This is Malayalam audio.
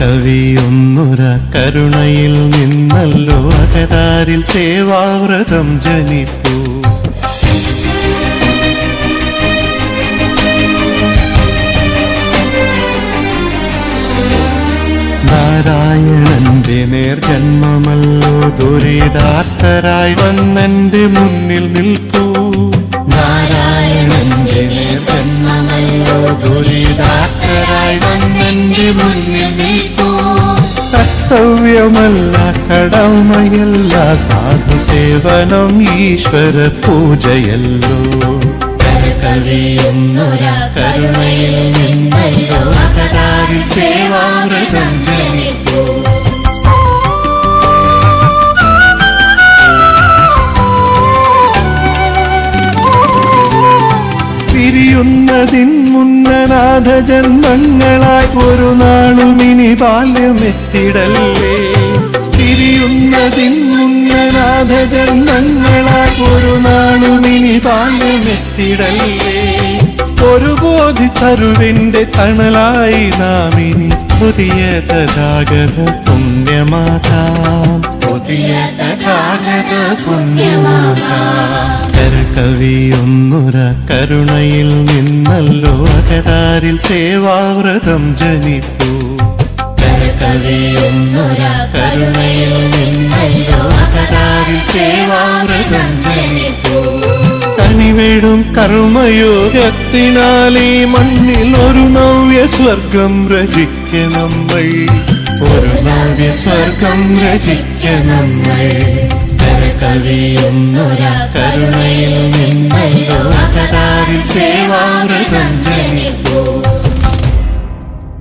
കവിയൊന്നുര കരുണയിൽ നിന്നല്ലോ അകതാരിൽ സേവാവ്രതം ജനിപ്പൂ. നാരായണന്റെ നേർജന്മമല്ലോ ദുരിതാർത്തരായി വന്നെന്റെ മുന്നിൽ നിൽപ്പൂ. നാരായണന്റെ നേർജന്മമല്ലോ ദുരിതാർത്തരായി വന്നെന്റെ മുന്നിൽ നിൽപ്പൂ. കർത്തവ്യമല്ല കടമയല്ല സാധുസേവനം ഈശ്വര പൂജയല്ലോ. കവിയൊന്നുര കരുണയിൽ നിന്നല്ലോ അകതാരിൽ സേവാവ്രതം ജനിപ്പൂ. പിരിയുന്നതിൻ മുന്നനാഥ ജന്മങ്ങളായി ഒരു നാളും ഇനി ബാല്യമെത്തിടല്ലേ. പിരിയുന്നതിൻ മുന്നനാഥ ജന്മങ്ങളായി ഒരു നാളും ഇനി ബാല്യമെത്തിടല്ലേ. ഒരു ബോധി തരുവിന്റെ തണലായി നാം ഇനി പുതിയ തഥാഗത പുണ്യമാകാം. പുതിയ തഥാഗത പുണ്യമാകാം. കവിയൊന്നുര കരുണയിൽ നിന്നല്ലോ അകതാരിൽ സേവാവ്രതം ജനിപ്പൂ. കവിയൊന്നുര കരുണയിൽ നിന്നല്ലോ അകതാരിൽ സേവാവ്രതം ജനിപ്പൂ. കനിവേടും കർമ്മയോഗത്തിനാൽ ഈ മണ്ണിൽ ഒരു നവ്യ സ്വർഗം രചിക്ക നമ്മൾ. ഒരു നവ്യ സ്വർഗം രചിക്ക നമ്മൾ. കവിയൊന്നുര കരുണയിൽ നിന്നല്ലോ അകതാരിൽ സേവാവ്രതം ജനിപ്പൂ.